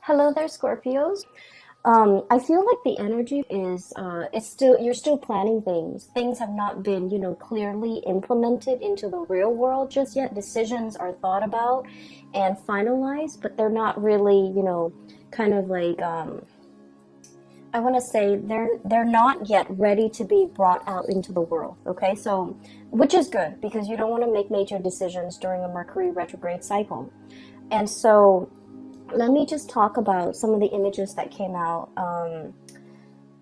Hello there, Scorpios. I feel like the energy is it's still you're still planning things. Things have not been, clearly implemented into the real world just yet. Decisions are thought about and finalized, but they're not really, kind of like I want to say they're not yet ready to be brought out into the world. Okay, so which is good because you don't want to make major decisions during a Mercury retrograde cycle, and so let me just talk about some of the images that came out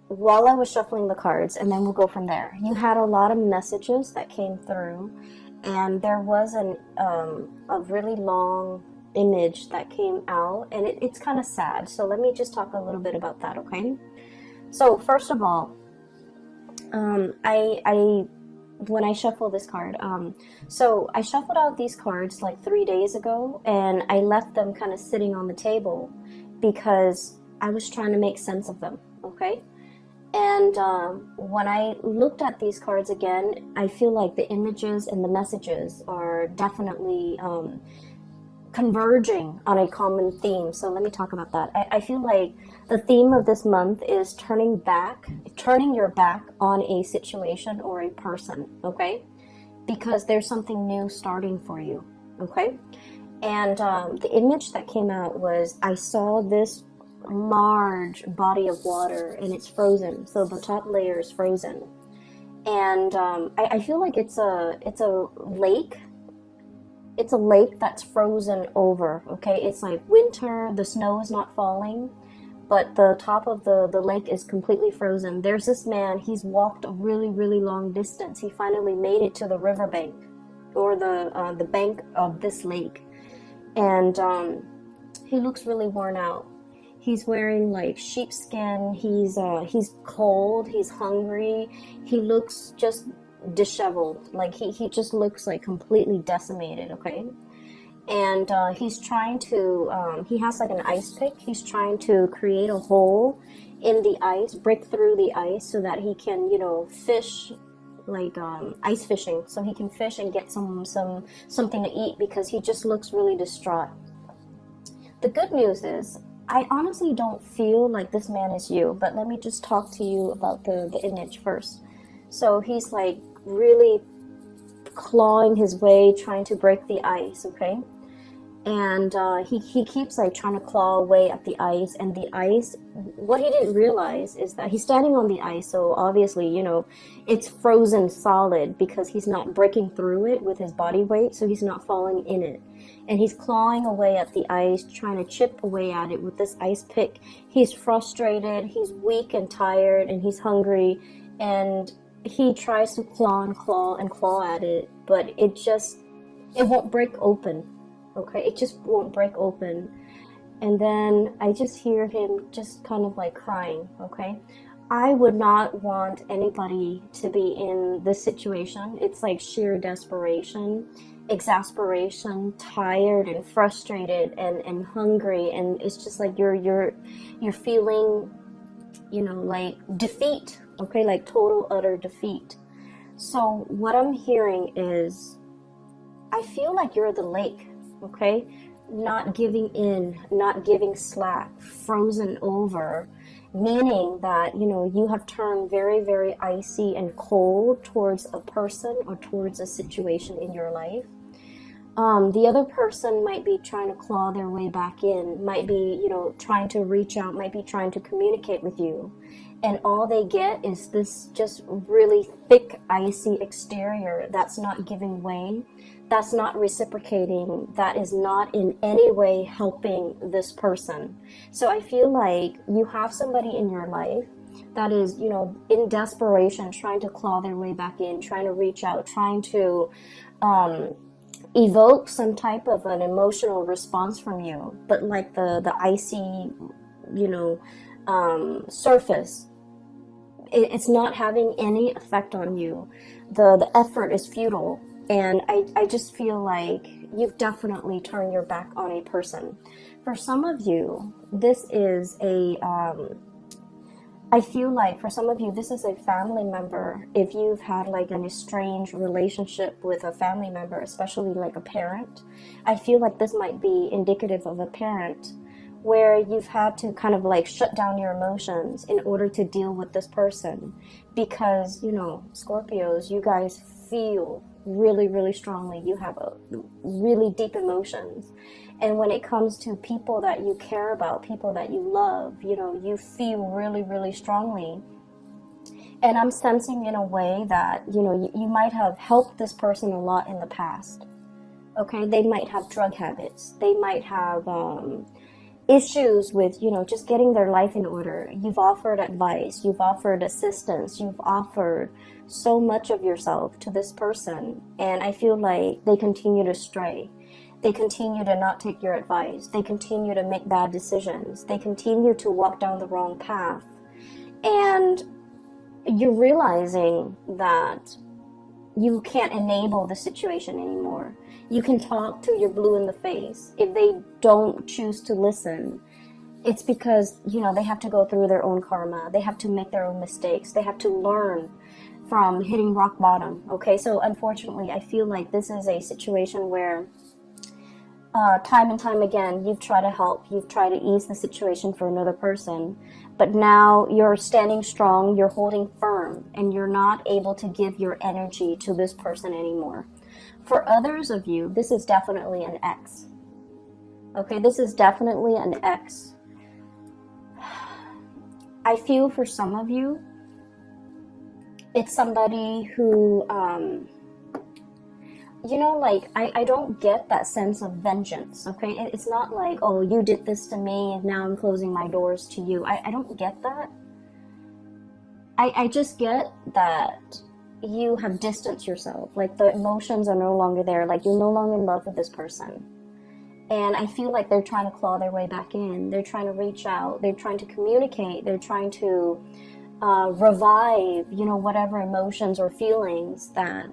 while I was shuffling the cards, and then we'll go from there. You had a lot of messages that came through, and there was a really long image that came out, and it's kind of sad. So let me just talk a little bit about that, okay? So first of all, I when I shuffle this card, so I shuffled out these cards like 3 days ago, and I left them kind of sitting on the table because I was trying to make sense of them, okay? And when I looked at these cards again, I feel like the images and the messages are definitely converging on a common theme. So let me talk about that. I feel like the theme of this month is turning your back on a situation or a person, okay? Because there's something new starting for you, okay? And the image that came out was I saw this large body of water and it's frozen. So the top layer is frozen. And I feel like it's a lake. It's a lake that's frozen over, okay? It's like winter, the snow is not falling, but the top of the lake is completely frozen. There's this man, he's walked a really, really long distance. He finally made it to the riverbank, or the bank of this lake. And he looks really worn out. He's wearing like sheepskin, he's cold, he's hungry, he looks just disheveled, like he just looks like completely decimated, okay? And he's trying to he has like an ice pick. He's trying to create a hole in the ice, break through the ice so that he can fish, like ice fishing, so he can fish and get something to eat, because he just looks really distraught. The good news is I honestly don't feel like this man is you, but let me just talk to you about the image first. So he's like really clawing his way, trying to break the ice, okay? And he keeps like trying to claw away at the ice, and the ice, what he didn't realize is that he's standing on the ice, so obviously, it's frozen solid because he's not breaking through it with his body weight, so he's not falling in it. And he's clawing away at the ice, trying to chip away at it with this ice pick. He's frustrated, he's weak and tired, and he's hungry, and he tries to claw and claw and claw at it, but it won't break open, okay? It just won't break open. And then I just hear him just kind of like crying, okay? I would not want anybody to be in this situation. It's like sheer desperation, exasperation, tired and frustrated and hungry, and it's just like you're feeling like defeat, okay, like total utter defeat. So what I'm hearing is I feel like you're the lake, okay, not giving in, not giving slack, frozen over, meaning that you have turned very, very icy and cold towards a person or towards a situation in your life. The other person might be trying to claw their way back in, might be, trying to reach out, might be trying to communicate with you. And all they get is this just really thick, icy exterior that's not giving way, that's not reciprocating, that is not in any way helping this person. So I feel like you have somebody in your life that is, in desperation, trying to claw their way back in, trying to reach out, trying to evoke some type of an emotional response from you, but like the icy surface, it's not having any effect on you. The effort is futile, and I just feel like you've definitely turned your back on a person. For some of you, this is I feel like for some of you, this is a family member. If you've had like an estranged relationship with a family member, especially like a parent, I feel like this might be indicative of a parent where you've had to kind of like shut down your emotions in order to deal with this person. Because, you know, Scorpios, you guys feel really, really strongly. You have a really deep emotions. And when it comes to people that you care about, people that you love, you know, you feel really, really strongly. And I'm sensing in a way that, you know, you might have helped this person a lot in the past. Okay, they might have drug habits. They might have issues with, you know, just getting their life in order. You've offered advice. You've offered assistance. You've offered so much of yourself to this person. And I feel like they continue to stray. They continue to not take your advice. They continue to make bad decisions. They continue to walk down the wrong path. And you're realizing that you can't enable the situation anymore. You can talk to your blue in the face. If they don't choose to listen, it's because, you know, they have to go through their own karma. They have to make their own mistakes. They have to learn from hitting rock bottom. Okay, so unfortunately, I feel like this is a situation where time and time again, you've tried to help, you've tried to ease the situation for another person, but now you're standing strong, you're holding firm, and you're not able to give your energy to this person anymore. For others of you, this is definitely an ex. Okay, this is definitely an ex. I feel for some of you, it's somebody who, you know, like, I don't get that sense of vengeance, okay? It's not like, oh, you did this to me, and now I'm closing my doors to you. I don't get that. I just get that you have distanced yourself. Like, the emotions are no longer there. Like, you're no longer in love with this person. And I feel like they're trying to claw their way back in. They're trying to reach out. They're trying to communicate. They're trying to revive, you know, whatever emotions or feelings that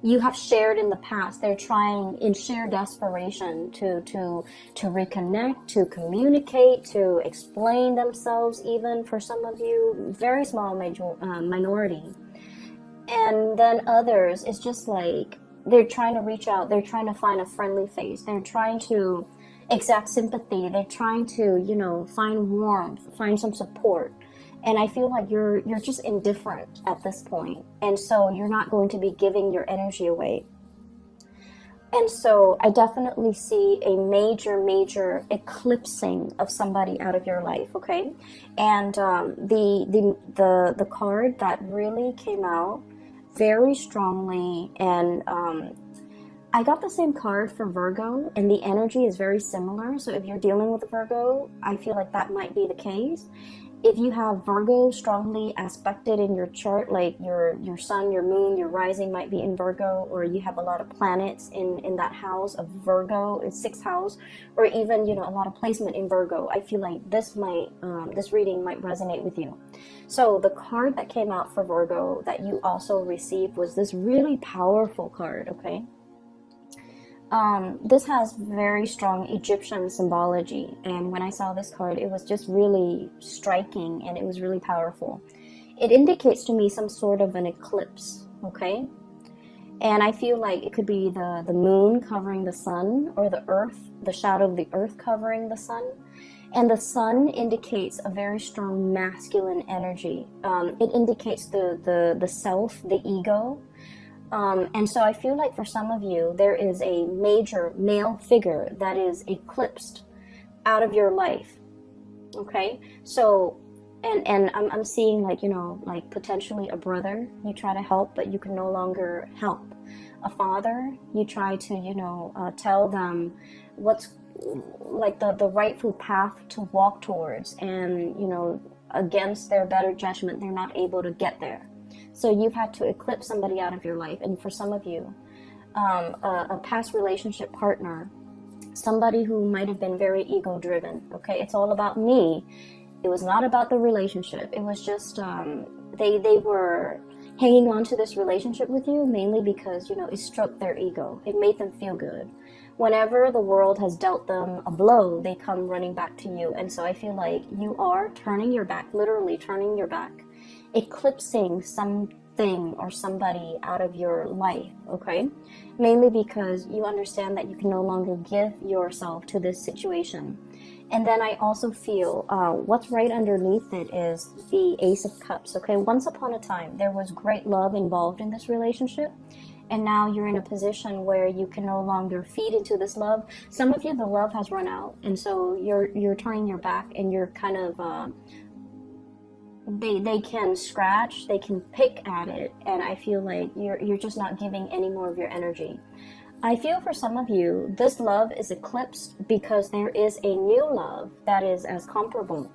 you have shared in the past. They're trying in sheer desperation to reconnect, to communicate, to explain themselves. Even for some of you, very small minority. And then others, it's just like they're trying to reach out. They're trying to find a friendly face. They're trying to exact sympathy. They're trying to, you know, find warmth, find some support. And I feel like you're just indifferent at this point. And so you're not going to be giving your energy away. And so I definitely see a major eclipsing of somebody out of your life, okay? And the card that really came out very strongly, and I got the same card for Virgo, and the energy is very similar. So if you're dealing with a Virgo, I feel like that might be the case. If you have Virgo strongly aspected in your chart, like your sun, your moon, your rising might be in Virgo, or you have a lot of planets in that house of Virgo, it's 6th house, or even, you know, a lot of placement in Virgo, I feel like this reading might resonate with you. So the card that came out for Virgo that you also received was this really powerful card, okay? This has very strong Egyptian symbology, and when I saw this card, it was just really striking, and it was really powerful. It indicates to me some sort of an eclipse, okay? And I feel like it could be the moon covering the sun, or the earth, the shadow of the earth covering the sun. And the sun indicates a very strong masculine energy. It indicates the self, the ego. And so I feel like for some of you, there is a major male figure that is eclipsed out of your life. Okay? So, and I'm seeing, like, you know, like potentially a brother you try to help, but you can no longer help. A father, you try to, you know, tell them what's like the rightful path to walk towards, and, you know, against their better judgment, they're not able to get there. So you've had to eclipse somebody out of your life. And for some of you, a past relationship partner, somebody who might have been very ego-driven, okay? It's all about me. It was not about the relationship. It was just, they were hanging on to this relationship with you mainly because, you know, it stroked their ego. It made them feel good. Whenever the world has dealt them a blow, they come running back to you. And so I feel like you are turning your back, literally turning your back, eclipsing thing or somebody out of your life, okay? Mainly because you understand that you can no longer give yourself to this situation. And then I also feel what's right underneath it is the Ace of Cups, okay? Once upon a time, there was great love involved in this relationship. And now you're in a position where you can no longer feed into this love. Some of you, the love has run out. And so you're turning your back and you're kind of, they can scratch, they can pick at it. And I feel like you're just not giving any more of your energy. I feel for some of you, this love is eclipsed because there is a new love that is as comparable.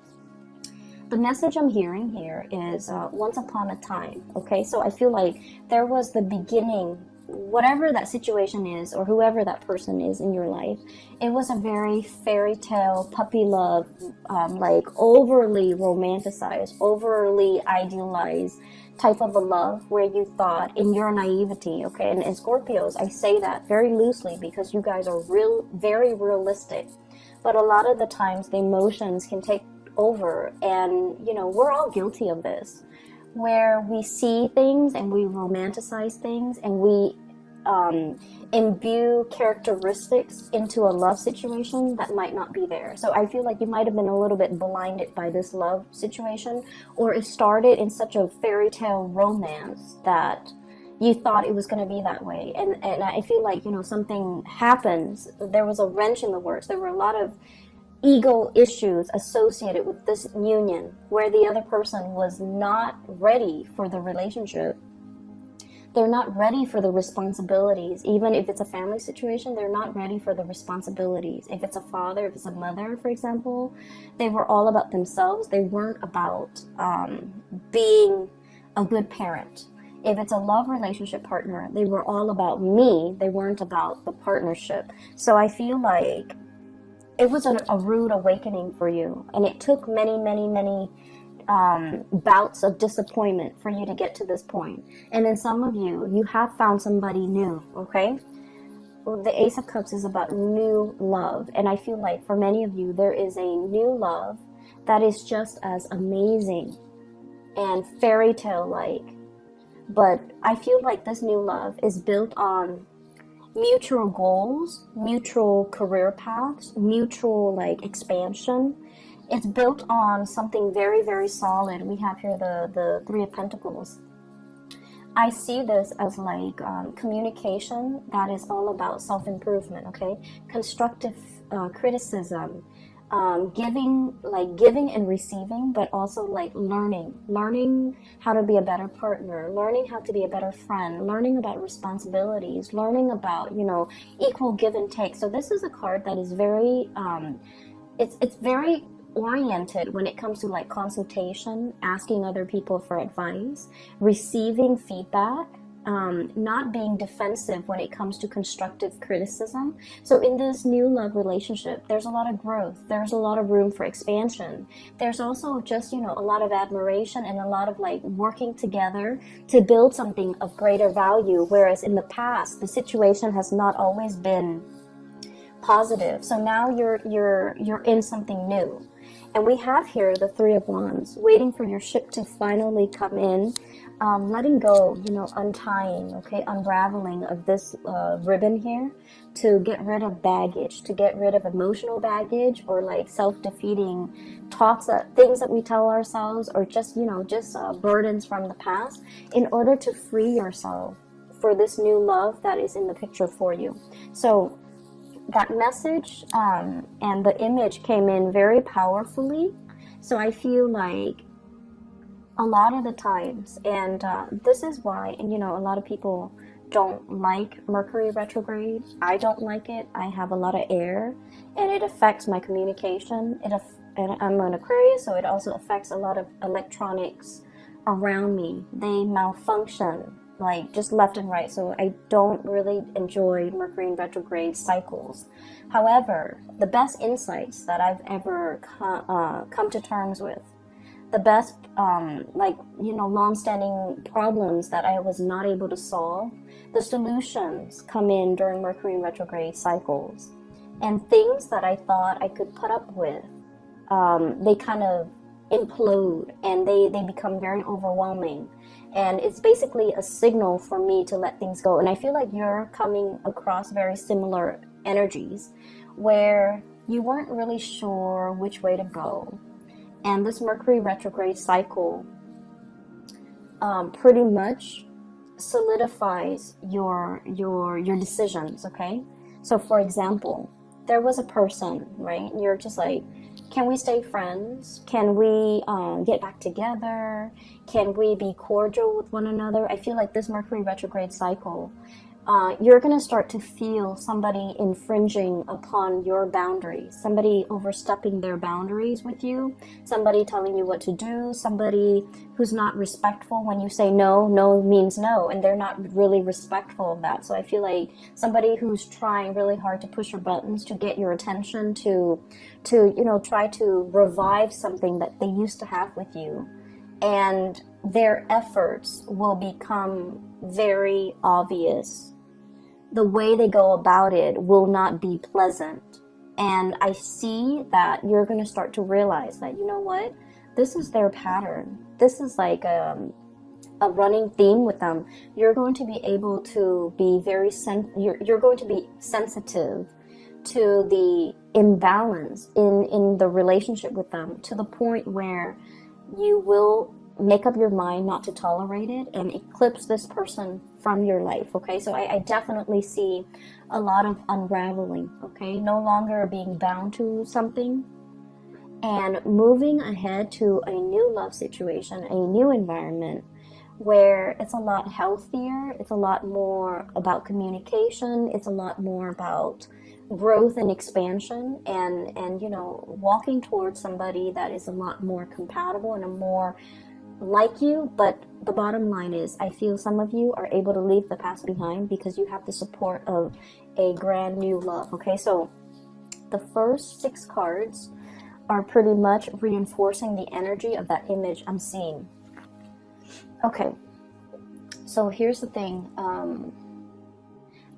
The message I'm hearing here is once upon a time, okay? So I feel like there was the beginning, whatever that situation is or whoever that person is in your life, it was a very fairy tale, puppy love, like overly romanticized, overly idealized type of a love where you thought in your naivety, okay? And Scorpios, I say that very loosely because you guys are very realistic. But a lot of the times the emotions can take over, and you know, we're all guilty of this, where we see things and we romanticize things and we imbue characteristics into a love situation that might not be there. So I feel like you might have been a little bit blinded by this love situation, or it started in such a fairy tale romance that you thought it was going to be that way. And I feel like, you know, something happens. There was a wrench in the works. There were a lot of ego issues associated with this union where the other person was not ready for the relationship. They're not ready for the responsibilities. Even if it's a family situation, they're not ready for the responsibilities. If it's a father, if it's a mother, for example, they were all about themselves. They weren't about being a good parent. If it's a love relationship partner, they were all about me. They weren't about the partnership. So I feel like it was a rude awakening for you. And it took many bouts of disappointment for you to get to this point. And then some of you have found somebody new, okay? The Ace of Cups is about new love. And I feel like for many of you, there is a new love that is just as amazing and fairy tale-like. But I feel like this new love is built on mutual goals, mutual career paths, mutual like expansion. It's built on something very solid. We have here the Three of Pentacles. I see this as like communication that is all about self-improvement, okay? Constructive criticism, giving and receiving, but also like learning how to be a better partner, learning how to be a better friend, learning about responsibilities, learning about, you know, equal give and take. So this is a card that is very, it's very oriented when it comes to like consultation, asking other people for advice, receiving feedback, not being defensive when it comes to constructive criticism. So in this new love relationship, there's a lot of growth. There's a lot of room for expansion. There's also just, you know, a lot of admiration and a lot of like working together to build something of greater value. Whereas in the past, the situation has not always been positive. So now you're in something new. And we have here the Three of Wands, waiting for your ship to finally come in, letting go, you know, untying, okay, unraveling of this ribbon here to get rid of baggage, to get rid of emotional baggage or like self-defeating thoughts, things that we tell ourselves, or just, you know, just burdens from the past, in order to free yourself for this new love that is in the picture for you. So that message and the image came in very powerfully. So I feel like a lot of the times, and this is why, you know, a lot of people don't like Mercury retrograde. I don't like it. I have a lot of air and it affects my communication. And I'm an Aquarius, so it also affects a lot of electronics around me. They malfunction like just left and right. So I don't really enjoy Mercury in retrograde cycles. However, the best insights that I've ever come to terms with, the best, like, you know, long-standing problems that I was not able to solve, the solutions come in during Mercury in retrograde cycles. And things that I thought I could put up with, they kind of implode, and they become very overwhelming. And it's basically a signal for me to let things go. And I feel like you're coming across very similar energies where you weren't really sure which way to go. And this Mercury retrograde cycle pretty much solidifies your decisions, okay? So for example, there was a person, right? You're just like, can we stay friends? Can we get back together? Can we be cordial with one another? I feel like this Mercury retrograde cycle, you're going to start to feel somebody infringing upon your boundaries, somebody overstepping their boundaries with you, somebody telling you what to do, somebody who's not respectful when you say no. No means no, and they're not really respectful of that. So I feel like somebody who's trying really hard to push your buttons, to get your attention, to try to revive something that they used to have with you, and their efforts will become very obvious. The way they go about it will not be pleasant. And I see that you're going to start to realize that, you know what, this is their pattern. This is like a running theme with them. You're going to be able to be you're going to be sensitive to the imbalance in the relationship with them, to the point where you will make up your mind not to tolerate it and eclipse this person from your life, okay? So I definitely see a lot of unraveling, okay? No longer being bound to something and moving ahead to a new love situation, a new environment where it's a lot healthier, it's a lot more about communication, it's a lot more about growth and expansion, and walking towards somebody that is a lot more compatible and a more like you. But the bottom line is, I feel some of you are able to leave the past behind because you have the support of a brand new love, okay? So the first 6 cards are pretty much reinforcing the energy of that image I'm seeing. Okay, so here's the thing.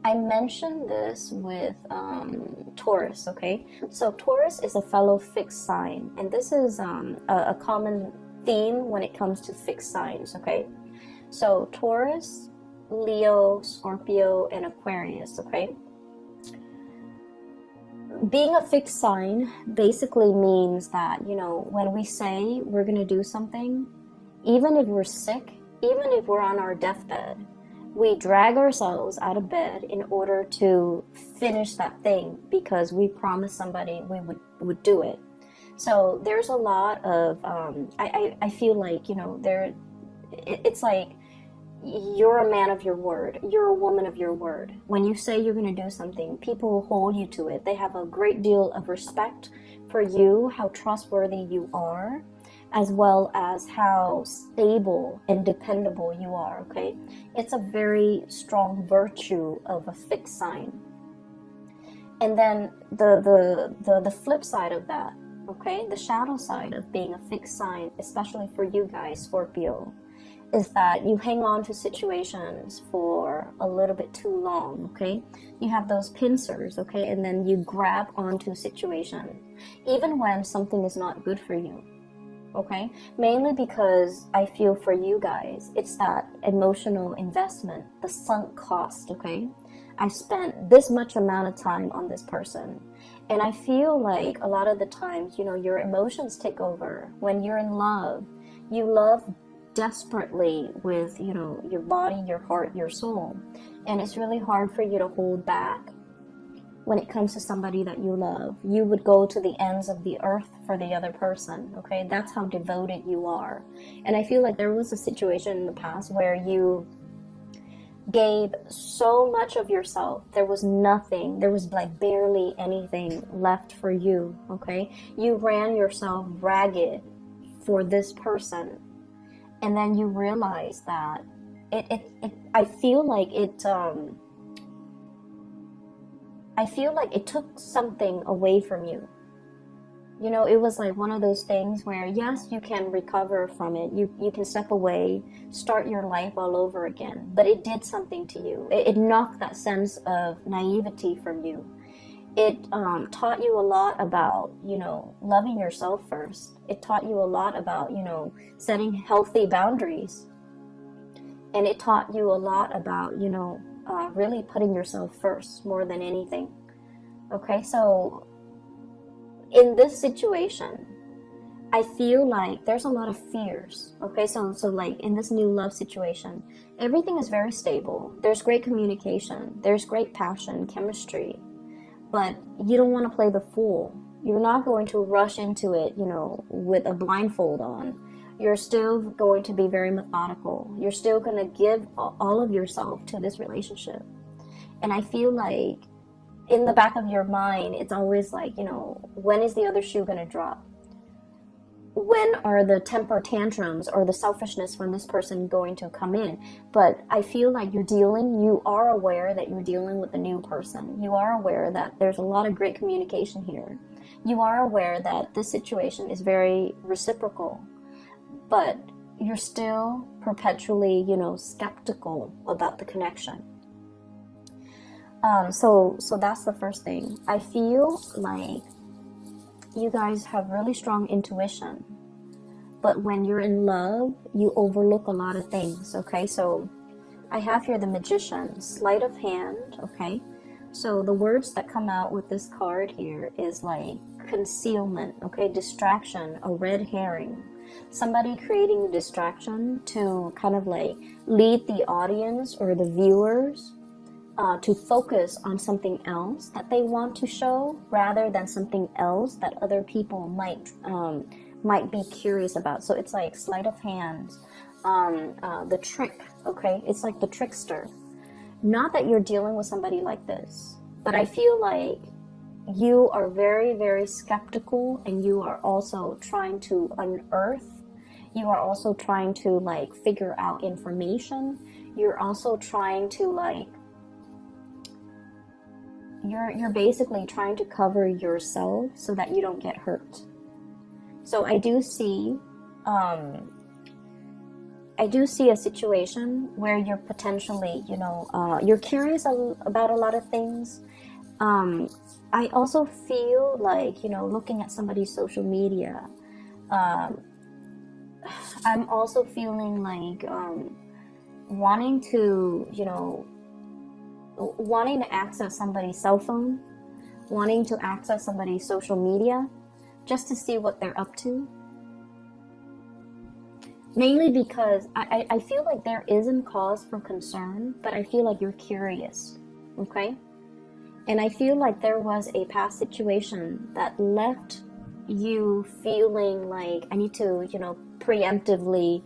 I mentioned this with Taurus, okay? So Taurus is a fellow fixed sign, and this is a common theme when it comes to fixed signs, okay? So Taurus, Leo, Scorpio, and Aquarius, okay? Being a fixed sign basically means that, when we say we're going to do something, even if we're sick, even if we're on our deathbed, we drag ourselves out of bed in order to finish that thing because we promised somebody we would do it. So there's a lot of, I feel like, it's like you're a man of your word. You're a woman of your word. When you say you're going to do something, people will hold you to it. They have a great deal of respect for you, how trustworthy you are, as well as how stable and dependable you are, okay? It's a very strong virtue of a fixed sign. And then the flip side of that, okay, the shadow side of being a fixed sign, especially for you guys, Scorpio, is that you hang on to situations for a little bit too long, okay? You have those pincers, okay, and then you grab onto a situation, even when something is not good for you, okay? Mainly because I feel for you guys, it's that emotional investment, the sunk cost, okay? I spent this much amount of time on this person. And I feel like a lot of the times, your emotions take over. When you're in love, you love desperately with, your body, your heart, your soul. And it's really hard for you to hold back when it comes to somebody that you love. You would go to the ends of the earth for the other person, okay? That's how devoted you are. And I feel like there was a situation in the past where you gave so much of yourself, there was nothing, there was like barely anything left for you, okay? You ran yourself ragged for this person, and then you realize that I feel like it took something away from you. It was like one of those things where, yes, you can recover from it. You can step away, start your life all over again. But it did something to you. It knocked that sense of naivety from you. It taught you a lot about, you know, loving yourself first. It taught you a lot about, you know, setting healthy boundaries. And it taught you a lot about, you know, really putting yourself first more than anything. Okay, so in this situation, I feel like there's a lot of fears. Okay, so like in this new love situation, everything is very stable. There's great communication. There's great passion, chemistry. But you don't want to play the fool. You're not going to rush into it, you know, with a blindfold on. You're still going to be very methodical. You're still going to give all of yourself to this relationship. And I feel like in the back of your mind, it's always like, you know, when is the other shoe going to drop? When are the temper tantrums or the selfishness from this person going to come in? But I feel like you are aware that you're dealing with a new person. You are aware that there's a lot of great communication here. You are aware that this situation is very reciprocal, but you're still perpetually, you know, skeptical about the connection. So that's the first thing. I feel like you guys have really strong intuition, but when you're in love, you overlook a lot of things. Okay, so I have here the Magician, sleight of hand. Okay, so the words that come out with this card here is like concealment, okay, distraction, a red herring, somebody creating a distraction to kind of like lead the audience or the viewers to focus on something else that they want to show rather than something else that other people might be curious about. So it's like sleight of hand, the trick, okay? It's like the trickster. Not that you're dealing with somebody like this, but I feel like you are very, very skeptical, and you are also trying to unearth. You are also trying to like figure out information. You're also trying to like you're basically trying to cover yourself so that you don't get hurt. So I do see a situation where you're potentially, you know, you're curious about a lot of things. I also feel like, you know, looking at somebody's social media, I'm also feeling like wanting to, you know, wanting to access somebody's cell phone, wanting to access somebody's social media, just to see what they're up to. Mainly because I feel like there isn't cause for concern, but I feel like you're curious, okay? And I feel like there was a past situation that left you feeling like I need to, you know, preemptively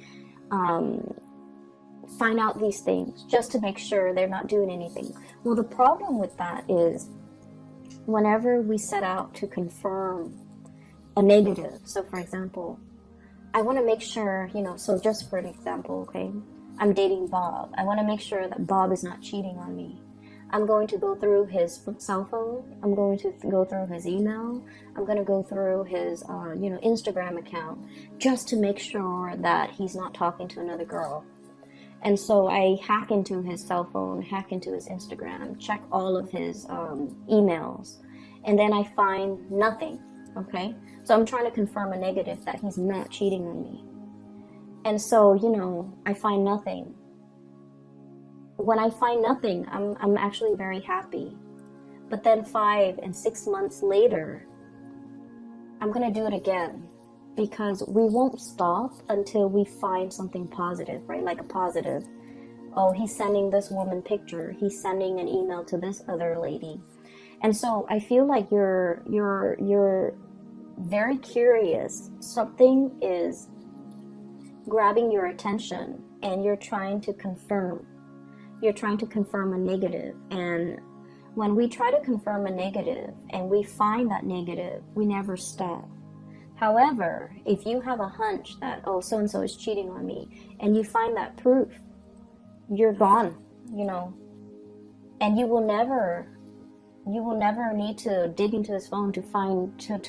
find out these things just to make sure they're not doing anything. Well, the problem with that is whenever we set out to confirm a negative, so for example, I want to make sure, you know, so just for an example, okay, I'm dating Bob. I want to make sure that Bob is not cheating on me. I'm going to go through his cell phone. I'm going to go through his email. I'm going to go through his, you know, Instagram account just to make sure that he's not talking to another girl. And so I hack into his cell phone, hack into his Instagram, check all of his emails, and then I find nothing, okay? So I'm trying to confirm a negative that he's not cheating on me. And so, you know, I find nothing. When I find nothing, I'm actually very happy. But then 5 and 6 months later, I'm gonna do it again. Because we won't stop until we find something positive, right? Like a positive. Oh, he's sending this woman picture. He's sending an email to this other lady. And so I feel like you're very curious. Something is grabbing your attention and you're trying to confirm. You're trying to confirm a negative. And when we try to confirm a negative and we find that negative, we never stop. However, if you have a hunch that, oh, so-and-so is cheating on me, and you find that proof, you're gone, you know, and you will never need to dig into his phone to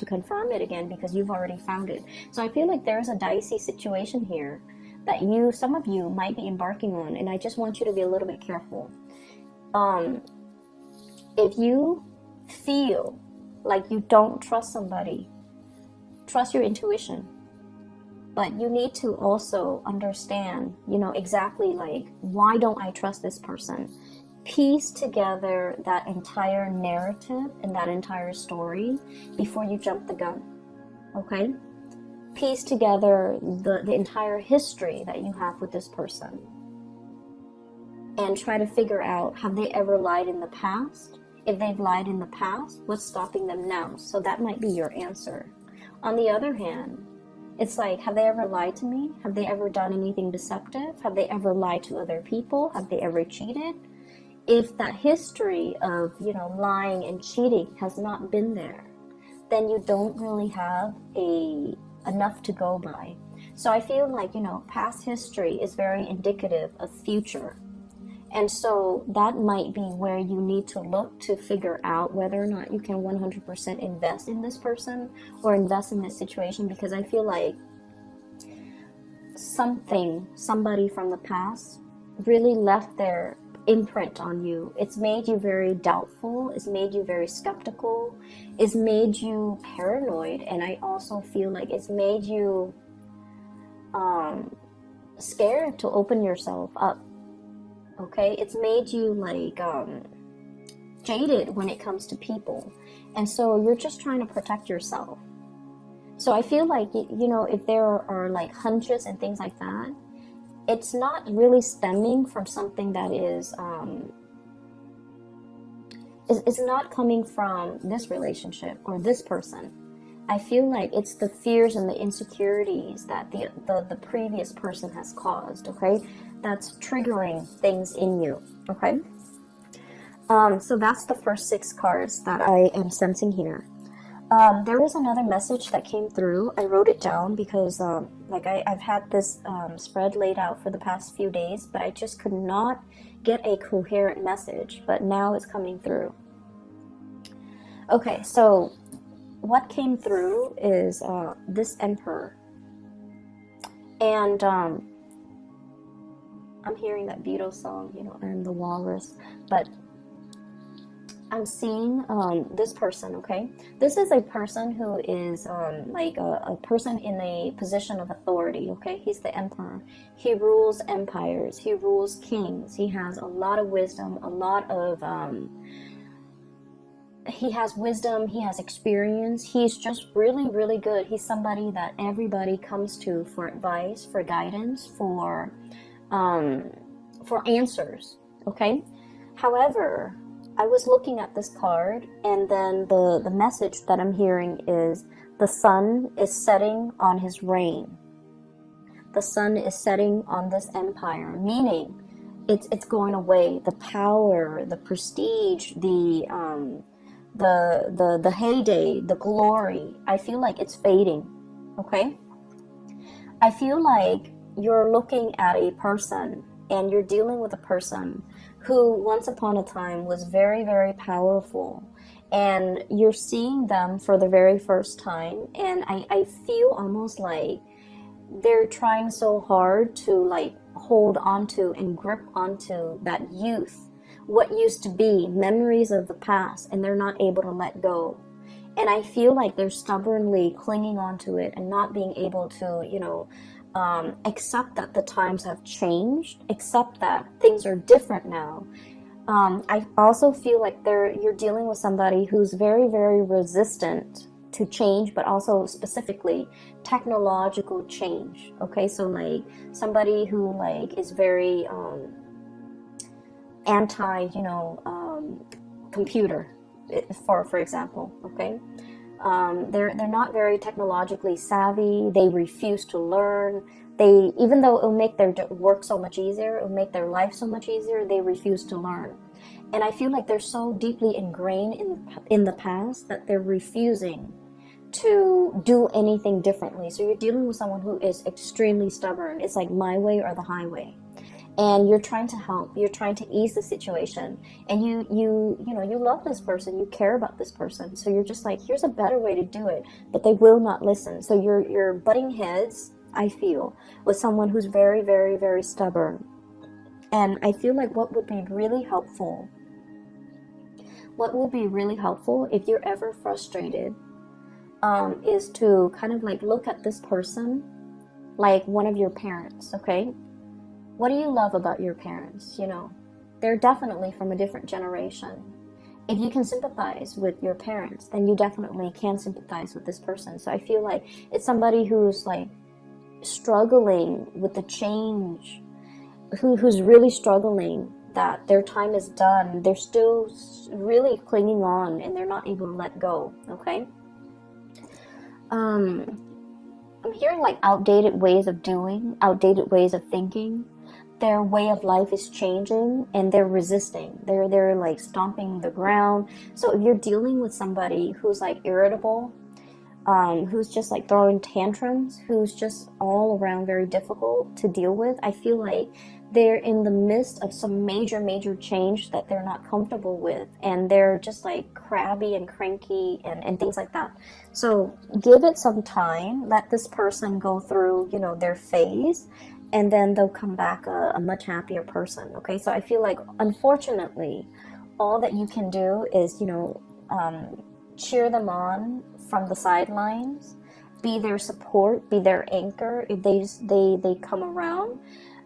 confirm it again because you've already found it. So I feel like there's a dicey situation here that some of you might be embarking on, and I just want you to be a little bit careful. If you feel like you don't trust somebody, trust your intuition. But you need to also understand, exactly like, why don't I trust this person? Piece together that entire narrative and that entire story before you jump the gun, okay? Piece together the entire history that you have with this person. And try to figure out, have they ever lied in the past? If they've lied in the past, what's stopping them now? So that might be your answer. On the other hand, it's like, have they ever lied to me? Have they ever done anything deceptive? Have they ever lied to other people? Have they ever cheated? If that history of, lying and cheating has not been there, then you don't really have enough to go by. So I feel like, past history is very indicative of future. And so that might be where you need to look to figure out whether or not you can 100% invest in this person or invest in this situation, because I feel like somebody from the past really left their imprint on you. It's made you very doubtful. It's made you very skeptical. It's made you paranoid. And I also feel like it's made you scared to open yourself up. Okay, it's made you like jaded when it comes to people, and so you're just trying to protect yourself. So I feel like, if there are like hunches and things like that, it's not really stemming from something that is not coming from this relationship or this person. I feel like it's the fears and the insecurities that the previous person has caused, okay? That's triggering things in you, okay? So that's the first 6 cards that I am sensing here. There was another message that came through. I wrote it down because I've had this spread laid out for the past few days, but I just could not get a coherent message, but now it's coming through. Okay, so what came through is this Emperor. And I'm hearing that Beatles song, and the walrus, but I'm seeing this person, okay? This is a person who is like a person in a position of authority, okay? He's the Emperor. He rules empires. He rules kings. He has a lot of wisdom, a lot of... he has wisdom, he has experience, he's just really, really good. He's somebody that everybody comes to for advice, for guidance, for answers, okay? However, I was looking at this card, and then the message that I'm hearing is the sun is setting on his reign. The sun is setting on this empire, meaning it's going away. The power, the prestige, the heyday, the glory, I feel like it's fading, okay? I feel like you're looking at a person and you're dealing with a person who once upon a time was very, very powerful, and you're seeing them for the very first time, and I feel almost like they're trying so hard to like hold onto and grip onto that youth, what used to be, memories of the past, and they're not able to let go. And I feel like they're stubbornly clinging onto it and not being able to, accept that the times have changed, accept that things are different now. I also feel like you're dealing with somebody who's very, very resistant to change, but also specifically technological change. Okay, so like somebody who like is very anti, computer, for example. Okay, they're not very technologically savvy. They refuse to learn. Even though it'll make their work so much easier, it'll make their life so much easier, they refuse to learn. And I feel like they're so deeply ingrained in the past that they're refusing to do anything differently. So you're dealing with someone who is extremely stubborn. It's like my way or the highway. And you're trying to help, you're trying to ease the situation, and you love this person, you care about this person, so you're just like, here's a better way to do it, but they will not listen. So you're butting heads, I feel, with someone who's very, very, very stubborn. And I feel like what would be really helpful what will be really helpful if you're ever frustrated is to kind of like look at this person like one of your parents, okay? What do you love about your parents? You know, they're definitely from a different generation. If you can sympathize with your parents, then you definitely can sympathize with this person. So I feel like it's somebody who's like struggling with the change, who's really struggling that their time is done. They're still really clinging on and they're not able to let go, okay? I'm hearing like outdated ways of doing, outdated ways of thinking. Their way of life is changing and they're resisting. They're like stomping the ground. So if you're dealing with somebody who's like irritable, who's just like throwing tantrums, who's just all around very difficult to deal with, I feel like they're in the midst of some major change that they're not comfortable with, and they're just like crabby and cranky and things like that. So give it some time, let this person go through, you know, their phase, and then they'll come back a much happier person, okay? So I feel like, unfortunately, all that you can do is, you know, cheer them on from the sidelines, be their support, be their anchor if they come around.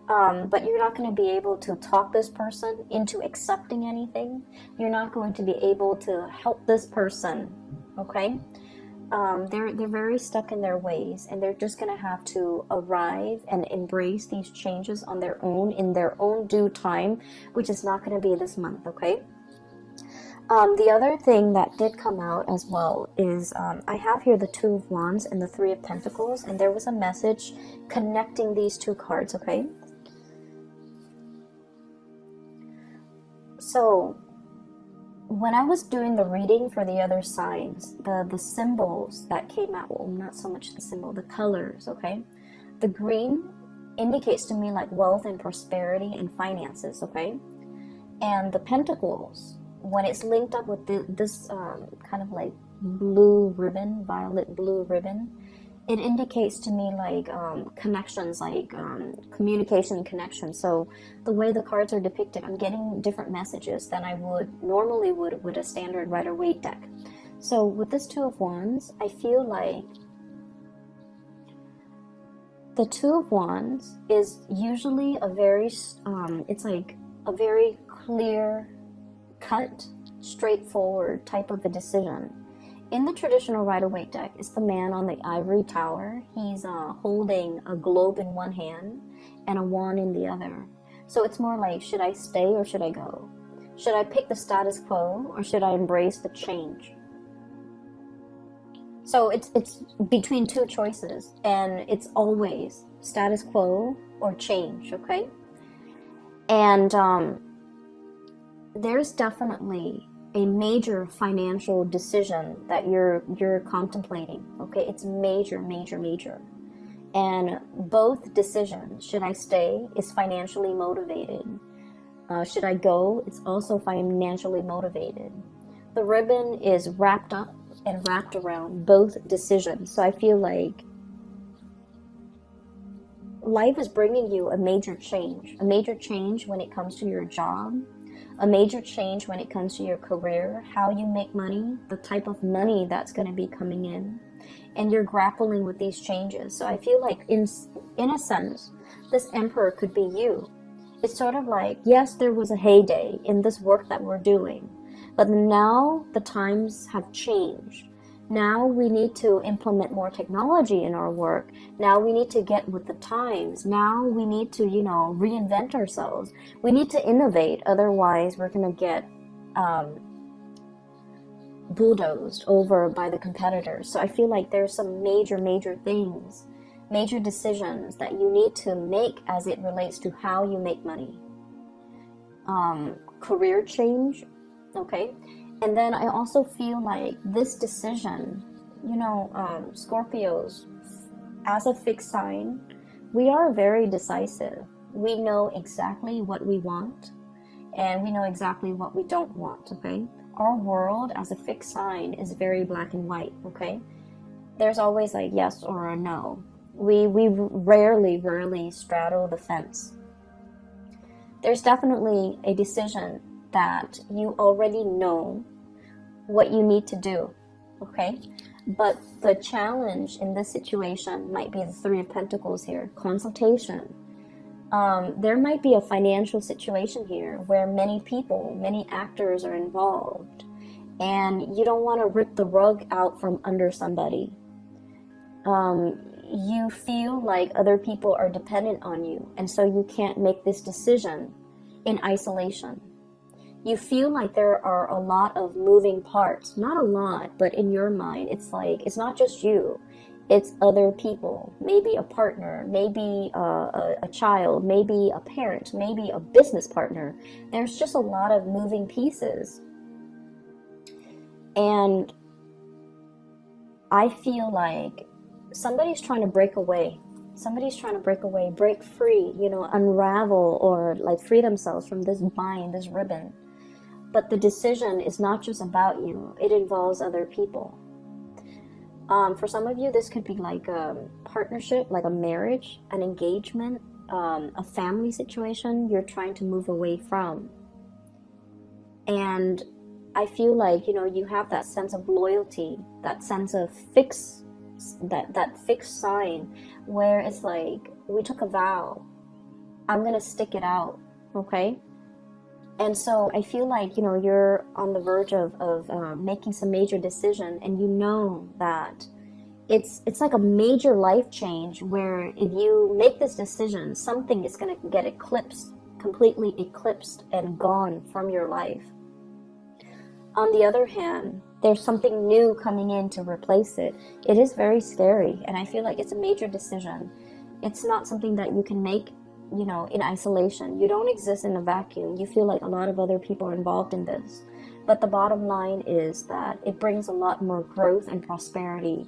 But you're not going to be able to talk this person into accepting anything. You're not going to be able to help this person, okay? They're very stuck in their ways, and they're just going to have to arrive and embrace these changes on their own in their own due time, which is not going to be this month, okay? The other thing that did come out as well is I have here the Two of Wands and the Three of Pentacles, and there was a message connecting these two cards, okay? So when I was doing the reading for the other signs, the symbols that came out, well, not so much the symbol, the colors, okay? The green indicates to me like wealth and prosperity and finances, okay? And the pentacles, when it's linked up with this kind of like blue ribbon, violet blue ribbon, it indicates to me like connections, like communication connection. So the way the cards are depicted, I'm getting different messages than I would normally would with a standard Rider-Waite deck. So with this Two of Wands, I feel like the Two of Wands is usually a very, it's like a very clear cut, straightforward type of a decision. In the traditional Rider-Waite deck, it's the man on the ivory tower. He's holding a globe in one hand and a wand in the other. So it's more like, should I stay or should I go? Should I pick the status quo or should I embrace the change? So it's between two choices, and it's always status quo or change, okay? And there's definitely a major financial decision that you're contemplating, okay? It's major. And both decisions, should I stay, is financially motivated. Should I go, it's also financially motivated. The ribbon is wrapped up and wrapped around both decisions. So I feel like life is bringing you a major change when it comes to your job, a major change when it comes to your career, how you make money, the type of money that's going to be coming in, and you're grappling with these changes. So I feel like in a sense, this Emperor could be you. It's sort of like, yes, there was a heyday in this work that we're doing, but now the times have changed. Now we need to implement more technology in our work. Now we need to get with the times. Now we need to, you know, reinvent ourselves. We need to innovate. Otherwise, we're going to get bulldozed over by the competitors. So I feel like there's some major things, major decisions that you need to make as it relates to how you make money. Career change, okay? And then I also feel like this decision, you know, Scorpios, as a fixed sign, we are very decisive. We know exactly what we want, and we know exactly what we don't want, okay? Our world as a fixed sign is very black and white, okay? There's always a yes or a no. We rarely straddle the fence. There's definitely a decision that you already know what you need to do, okay? But the challenge in this situation might be the Three of Pentacles here, consultation. There might be a financial situation here where many people, many actors are involved, and you don't want to rip the rug out from under somebody. You feel like other people are dependent on you, and so you can't make this decision in isolation. You feel like there are a lot of moving parts, not a lot, but in your mind, it's like, it's not just you, it's other people, maybe a partner, maybe a child, maybe a parent, maybe a business partner. There's just a lot of moving pieces. And I feel like somebody's trying to break away. Somebody's trying to break away, break free, you know, unravel, or like free themselves from this bind, this ribbon. But the decision is not just about you. It involves other people. For some of you, this could be like a partnership, like a marriage, an engagement, a family situation you're trying to move away from. And I feel like, you know, you have that sense of loyalty, that sense of that fixed sign where it's like, we took a vow, I'm going to stick it out, okay? And so I feel like, you know, you're on the verge of making some major decision, and you know that it's like a major life change where if you make this decision, something is going to get eclipsed, completely eclipsed and gone from your life. On the other hand, there's something new coming in to replace it. It is very scary, and I feel like it's a major decision. It's not something that you can make, you know, in isolation. You don't exist in a vacuum. You feel like a lot of other people are involved in this. But the bottom line is that it brings a lot more growth and prosperity.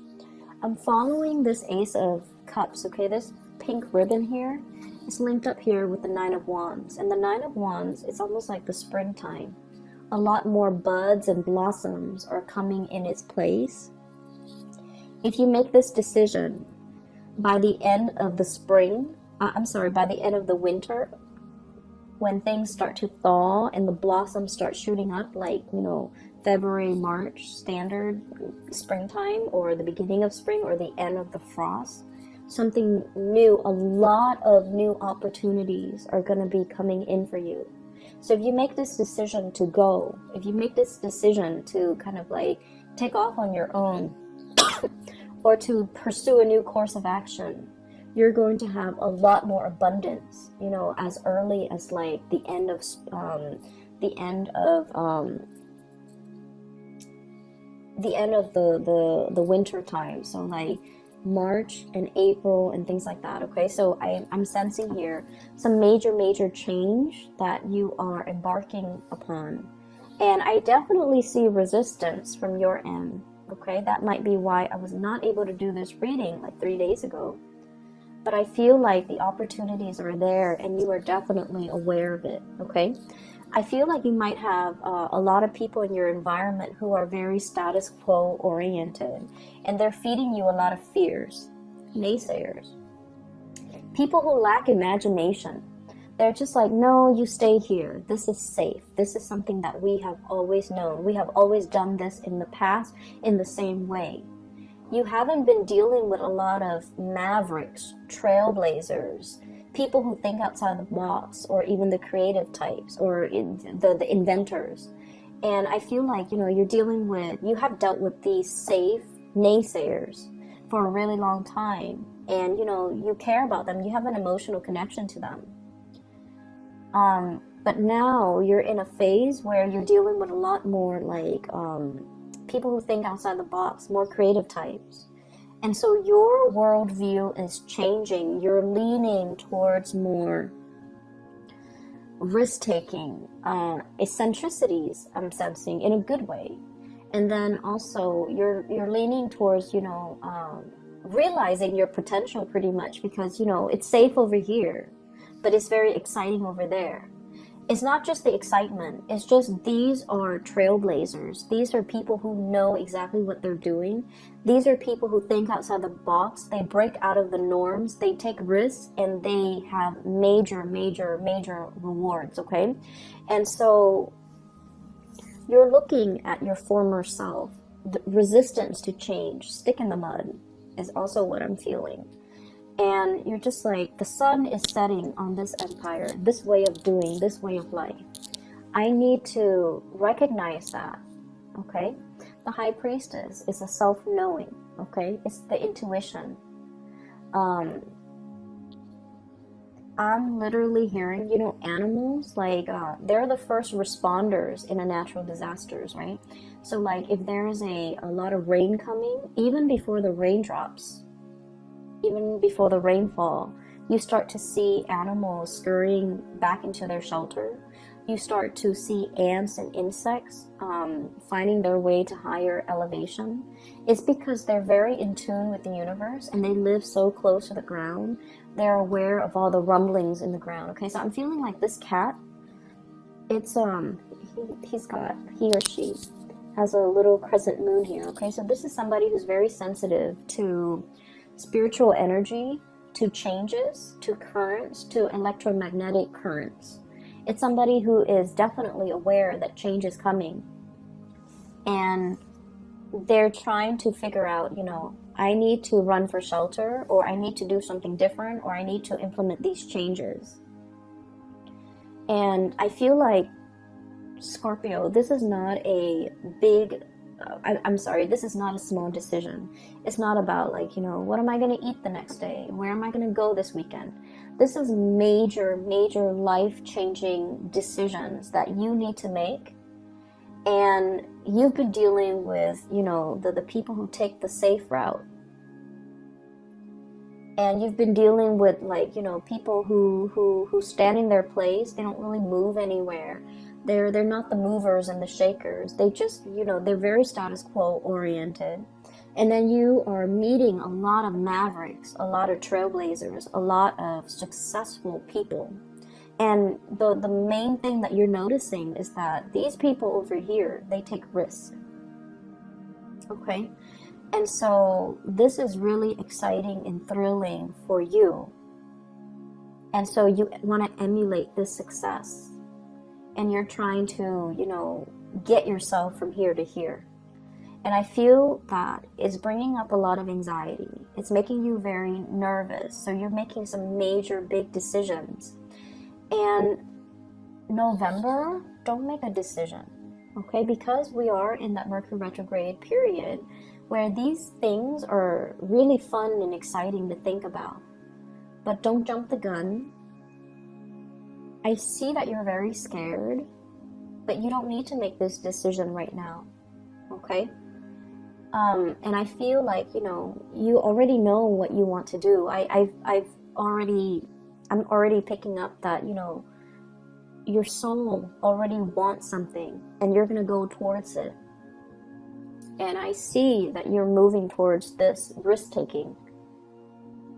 I'm following this Ace of Cups, okay? This pink ribbon here is linked up here with the Nine of Wands. And the Nine of Wands, it's almost like the springtime. A lot more buds and blossoms are coming in its place. If you make this decision by the end of the spring, by the end of the winter, when things start to thaw and the blossoms start shooting up, like, you know, February, March, standard springtime, or the beginning of spring, or the end of the frost, something new, a lot of new opportunities are going to be coming in for you. So if you make this decision to go, if you make this decision to kind of like take off on your own or to pursue a new course of action, you're going to have a lot more abundance, you know, as early as like the end of the winter time. So like March and April and things like that, okay? So I'm sensing here some major change that you are embarking upon. And I definitely see resistance from your end, okay? That might be why I was not able to do this reading like 3 days ago. But I feel like the opportunities are there, and you are definitely aware of it, okay? I feel like you might have a lot of people in your environment who are very status quo oriented, and they're feeding you a lot of fears, naysayers. People who lack imagination. They're just like, no, you stay here. This is safe. This is something that we have always known. We have always done this in the past in the same way. You haven't been dealing with a lot of mavericks, trailblazers, people who think outside the box, or even the creative types, or the inventors. And I feel like, you know, you have dealt with these safe naysayers for a really long time. And, you know, you care about them. You have an emotional connection to them. But now you're in a phase where you're dealing with a lot more like people who think outside the box, more creative types. And so your worldview is changing. You're leaning towards more risk-taking, eccentricities, I'm sensing, in a good way. And then also you're leaning towards, you know, realizing your potential pretty much, because, you know, it's safe over here, but it's very exciting over there. It's not just the excitement. It's just these are trailblazers. These are people who know exactly what they're doing. These are people who think outside the box. They break out of the norms. They take risks, and they have major rewards, okay? And so You're looking at your former self. The resistance to change, stick in the mud, is also what I'm feeling. And you're just like, the sun is setting on this empire, this way of doing, this way of life. I need to recognize that, okay? The high priestess is a self-knowing, okay? It's the intuition. I'm literally hearing, you know, animals, like, they're the first responders in a natural disasters, right? So, like, if there's a lot of rain coming, even before the raindrops, even before the rainfall, you start to see animals scurrying back into their shelter. You start to see ants and insects finding their way to higher elevation. It's because they're very in tune with the universe and they live so close to the ground. They're aware of all the rumblings in the ground. Okay, so I'm feeling like this cat, it's he or she has a little crescent moon here. Okay, so this is somebody who's very sensitive to spiritual energy, to changes, to currents, to electromagnetic currents. It's somebody who is definitely aware that change is coming. And they're trying to figure out, you know, I need to run for shelter, or I need to do something different, or I need to implement these changes. And I feel like, Scorpio, this is not a big, I'm sorry, this is not a small decision. It's not about, like, you know, what am I going to eat the next day? Where am I going to go this weekend? This is major, major life-changing decisions that you need to make. And you've been dealing with, you know, the people who take the safe route. And you've been dealing with, like, you know, people who stand in their place. They don't really move anywhere. They're not the movers and the shakers. They just, you know, they're very status quo oriented. And then you are meeting a lot of mavericks, a lot of trailblazers, a lot of successful people. And the main thing that you're noticing is that these people over here, they take risks. Okay? And so this is really exciting and thrilling for you. And so you want to emulate this success. And you're trying to, you know, get yourself from here to here. And I feel that it's bringing up a lot of anxiety. It's making you very nervous. So you're making some major big decisions. And November, don't make a decision, okay? Because we are in that Mercury retrograde period where these things are really fun and exciting to think about. But don't jump the gun. I see that you're very scared, but you don't need to make this decision right now, okay? And I feel like, you know, you already know what you want to do. I'm already picking up that, you know, your soul already wants something and you're going to go towards it. And I see that you're moving towards this risk-taking.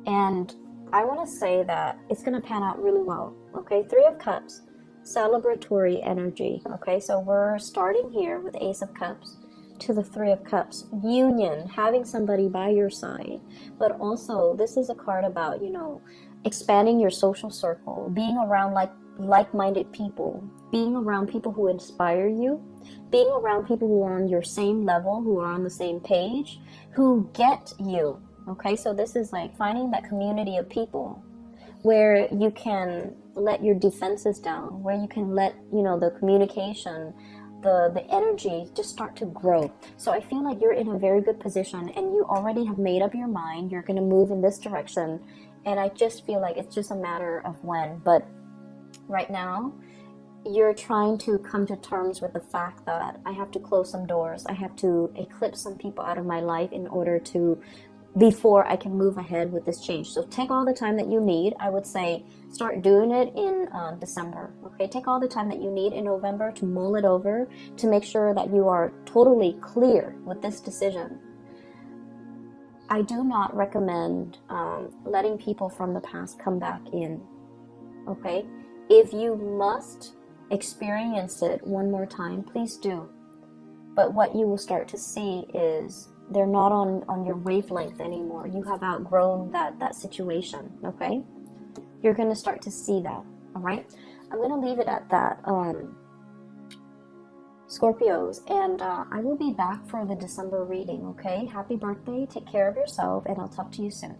And I want to say that it's going to pan out really well, okay? 3 of Cups, celebratory energy, okay? So we're starting here with Ace of Cups to the 3 of Cups. Union, having somebody by your side. But also, this is a card about, you know, expanding your social circle, being around like-minded people, being around people who inspire you, being around people who are on your same level, who are on the same page, who get you. Okay, so this is like finding that community of people where you can let your defenses down, where you can let, you know, the communication, the energy just start to grow. So I feel like you're in a very good position and you already have made up your mind. You're going to move in this direction. And I just feel like it's just a matter of when. But right now, you're trying to come to terms with the fact that I have to close some doors. I have to eclipse some people out of my life in order to, before I can move ahead with this change. So take all the time that you need. I would say start doing it in December. Okay, take all the time that you need in November to mull it over, to make sure that you are totally clear with this decision. I do not recommend letting people from the past come back in. Okay, if you must experience it one more time, please do. But what you will start to see is they're not on your wavelength anymore. You have outgrown that situation, okay? You're going to start to see that, all right? I'm going to leave it at that. Scorpios, and I will be back for the December reading, okay? Happy birthday, take care of yourself, and I'll talk to you soon.